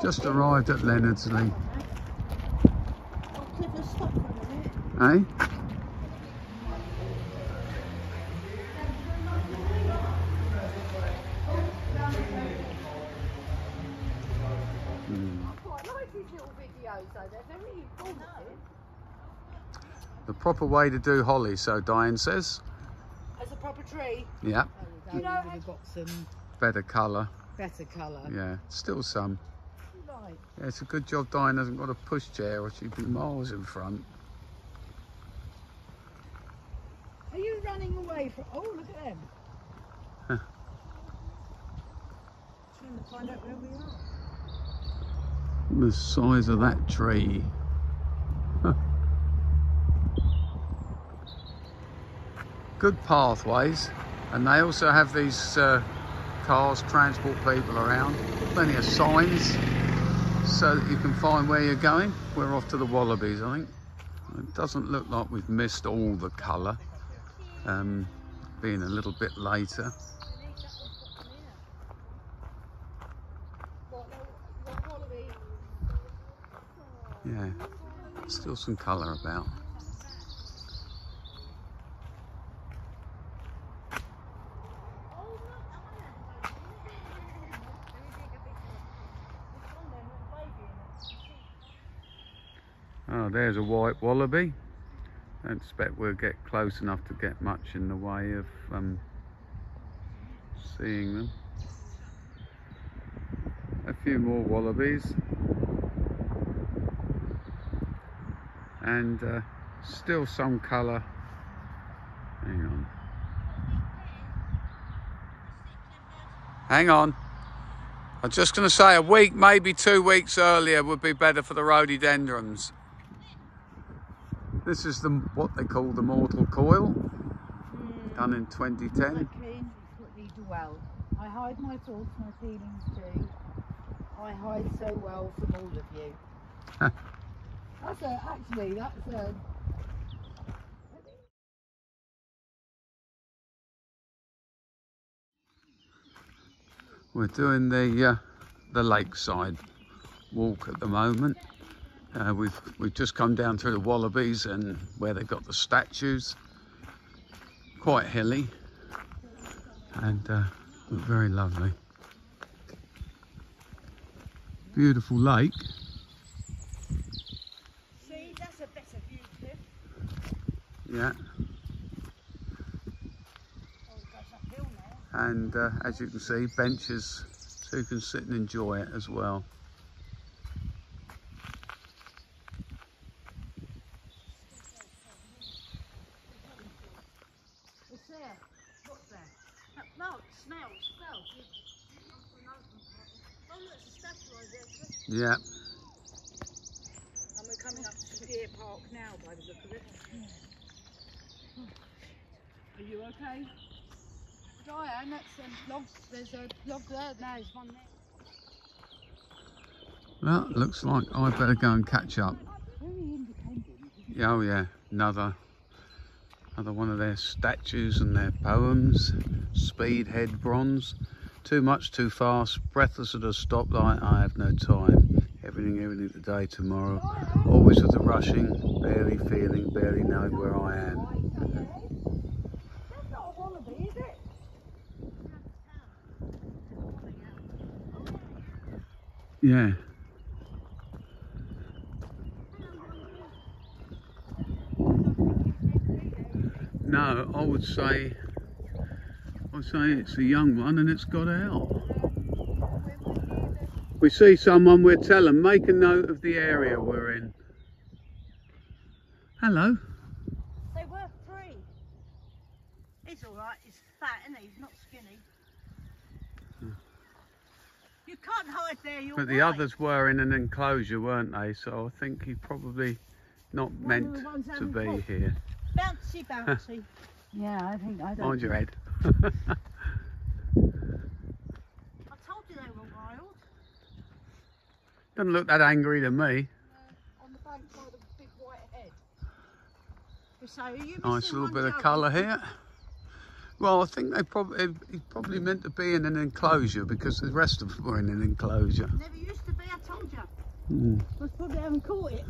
Just arrived at Leonardslee. Eh? The proper way to do holly, so Diane says. As a proper tree? Yeah. You know, we've got some better colour. Better colour. Yeah, still some. Right. Yeah, it's a good job Diane hasn't got a pushchair or she'd be miles in front. Are you running away from... Oh, look at them. Huh. Trying to find out where we are. The size of that tree. Huh. Good pathways, and they also have these cars transport people around. Plenty of signs so that you can find where you're going. We're off to the Wallabies, I think. It doesn't look like we've missed all the colour, being a little bit later. Yeah, still some colour about. Oh, there's a white wallaby. Don't expect we'll get close enough to get much in the way of seeing them. A few more wallabies. And still some colour. Hang on. Hang on. I'm just going to say a week, maybe 2 weeks earlier would be better for the rhododendrons. This is what they call the mortal coil, done in 2010. Well, I hide my thoughts, my feelings too. I hide so well from all of you. We're doing the lakeside walk at the moment. We've just come down through the Wallabies and where they've got the statues. Quite hilly and very lovely. Beautiful lake. See, that's a better view, Cliff. Yeah. Oh, it goes uphill now. And as you can see, benches so you can sit and enjoy it as well. Yeah. And we're coming up to the deer park now by the look of it. Are you okay? Diane, that's log. There's a log there, now there's one there. Well, looks like I better go and catch up. Very independent. Oh yeah, another one of their statues and their poems. Speedhead bronze. Too much, too fast, breathless at a stoplight, I have no time. Everything today, tomorrow. Always with the rushing, barely feeling, barely knowing where I am. That's not a wallaby, is it? Yeah. No, I would say it's a young one and it's got out. We see someone, we'll tell them, make a note of the area we're in. Hello. They were 3. He's alright, he's fat, isn't he? He's not skinny. You can't hide there, you're But the others were in an enclosure, weren't they? So I think he's probably not meant to be here. Bouncy, bouncy. Yeah, I don't. Mind your head. I told you they were wild. Doesn't look that angry to me. On the bank side of a big white head. So are you Nice little bit of colour here. Well, I think he probably meant to be in an enclosure because the rest of them were in an enclosure. Never used to be, I told you. Mm. Must probably haven't caught it.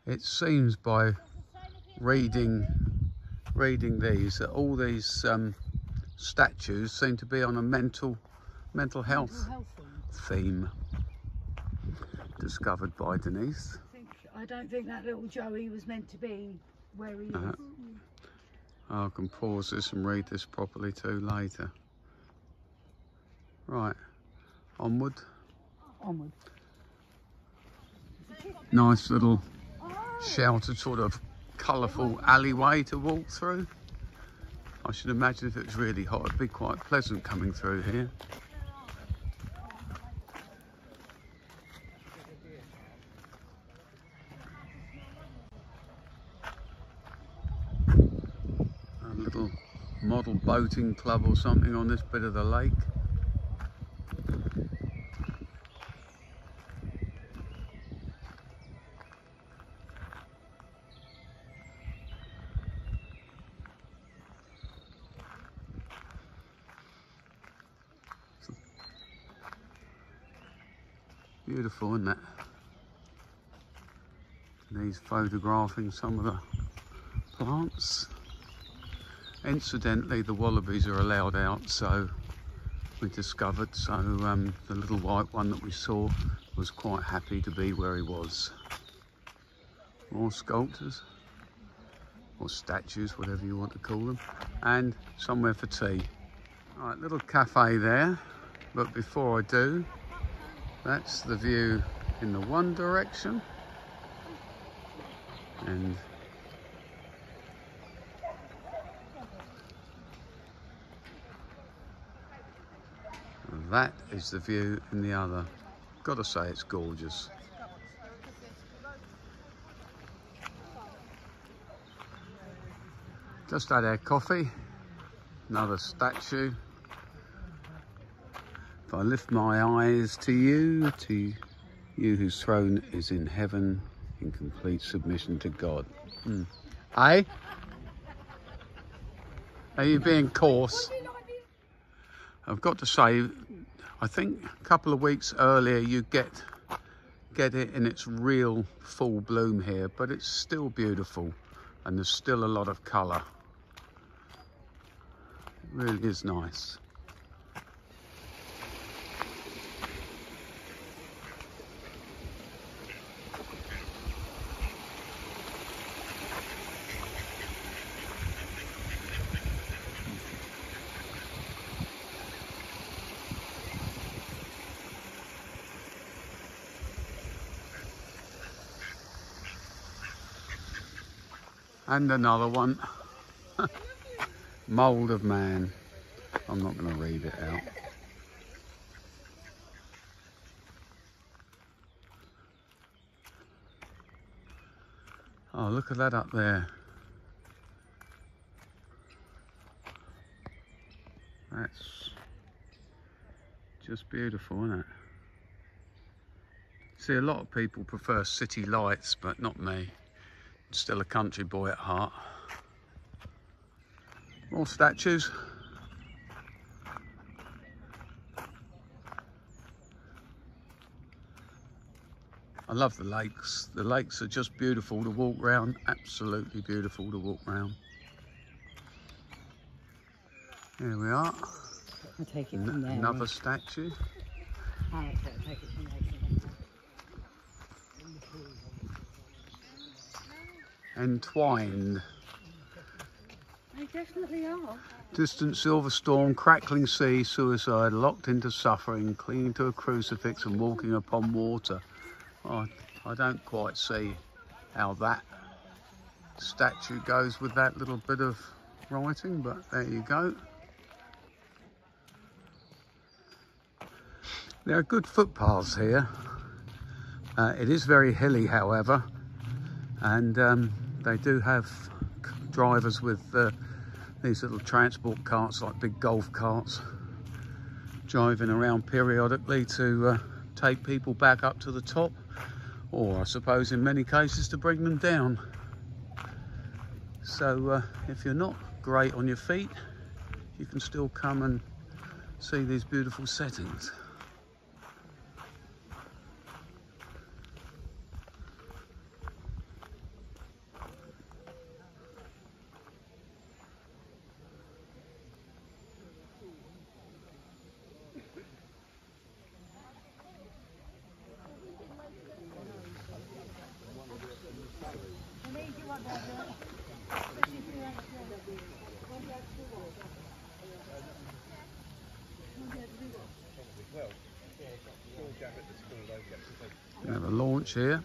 It seems by reading these that all these statues seem to be on a mental health theme. Discovered by Denise. I don't think that little Joey was meant to be where he is. I can pause this and read this properly too later. Right, onward. Onward. Nice little sheltered sort of colourful alleyway to walk through. I should imagine if it was really hot it'd be quite pleasant coming through here. A little model boating club or something on this bit of the lake. Beautiful, isn't it? And he's photographing some of the plants. Incidentally, the wallabies are allowed out, so we discovered, so the little white one that we saw was quite happy to be where he was. More sculptures, or statues, whatever you want to call them, and somewhere for tea. All right, little cafe there, but before I do, that's the view in the one direction, and that is the view in the other. Gotta say it's gorgeous. Just had our coffee, another statue. If I lift my eyes to you whose throne is in heaven in complete submission to God. Eh? Are you being coarse? I've got to say, I think a couple of weeks earlier you get it in its real full bloom here, but it's still beautiful and there's still a lot of colour. It really is nice. And another one. Mould of man. I'm not going to read it out. Oh, look at that up there. That's just beautiful, isn't it? See, a lot of people prefer city lights, but not me. Still a country boy at heart. More statues. I love the lakes. The lakes are just beautiful to walk around. Absolutely beautiful to walk around. Here we are. I'll take it from there. Another statue. I'll take it from there. Entwined. They definitely are. Distant silver storm, crackling sea, suicide, locked into suffering, clinging to a crucifix and walking upon water. Oh, I don't quite see how that statue goes with that little bit of writing, but there you go. There are good footpaths here. It is very hilly, however, and they do have drivers with these little transport carts, like big golf carts, driving around periodically to take people back up to the top, or I suppose in many cases to bring them down. So if you're not great on your feet, you can still come and see these beautiful settings. We have a launch here.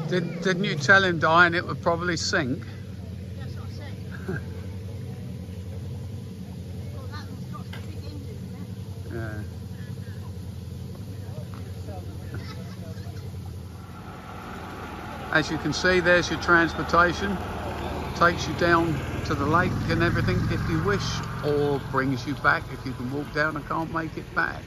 Didn't you tell him, Diane, it would probably sink? That's what I said. Well, that one's got some big engine in it. Yeah. As you can see, there's your transportation. Takes you down to the lake and everything if you wish, or brings you back if you can walk down and can't make it back.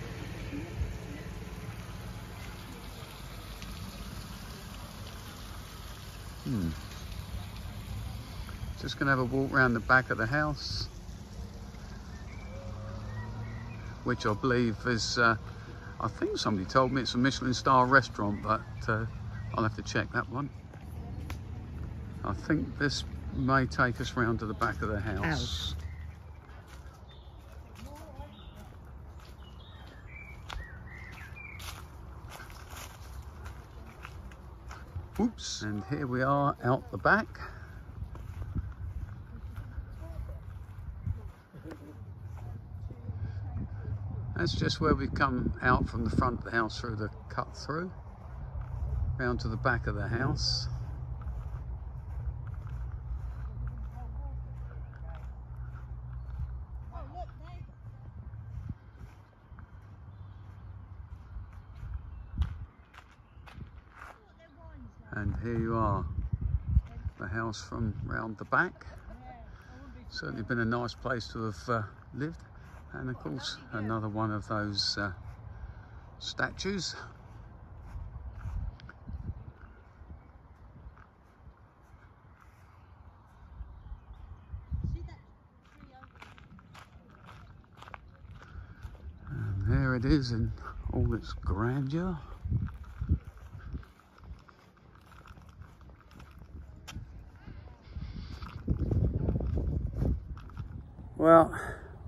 Just gonna have a walk around the back of the house, which I believe is, I think somebody told me it's a Michelin star restaurant, but I'll have to check that one. I think this may take us round to the back of the house. Oops, and here we are out the back. That's just where we come out from the front of the house through the cut through, round to the back of the house. And here you are, the house from round the back. Certainly been a nice place to have lived. And of course, another one of those statues. And there it is in all its grandeur.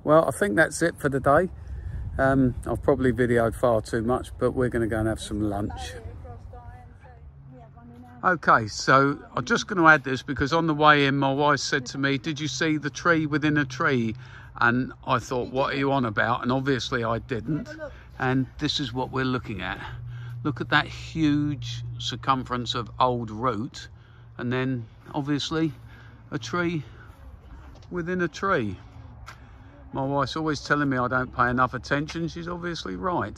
Well, I think that's it for the day. I've probably videoed far too much, but we're going to go and have some lunch. Okay, so I'm just going to add this because on the way in, my wife said to me, "Did you see the tree within a tree?" And I thought, what are you on about? And obviously I didn't. And this is what we're looking at. Look at that huge circumference of old root. And then obviously a tree within a tree. My wife's always telling me I don't pay enough attention. She's obviously right.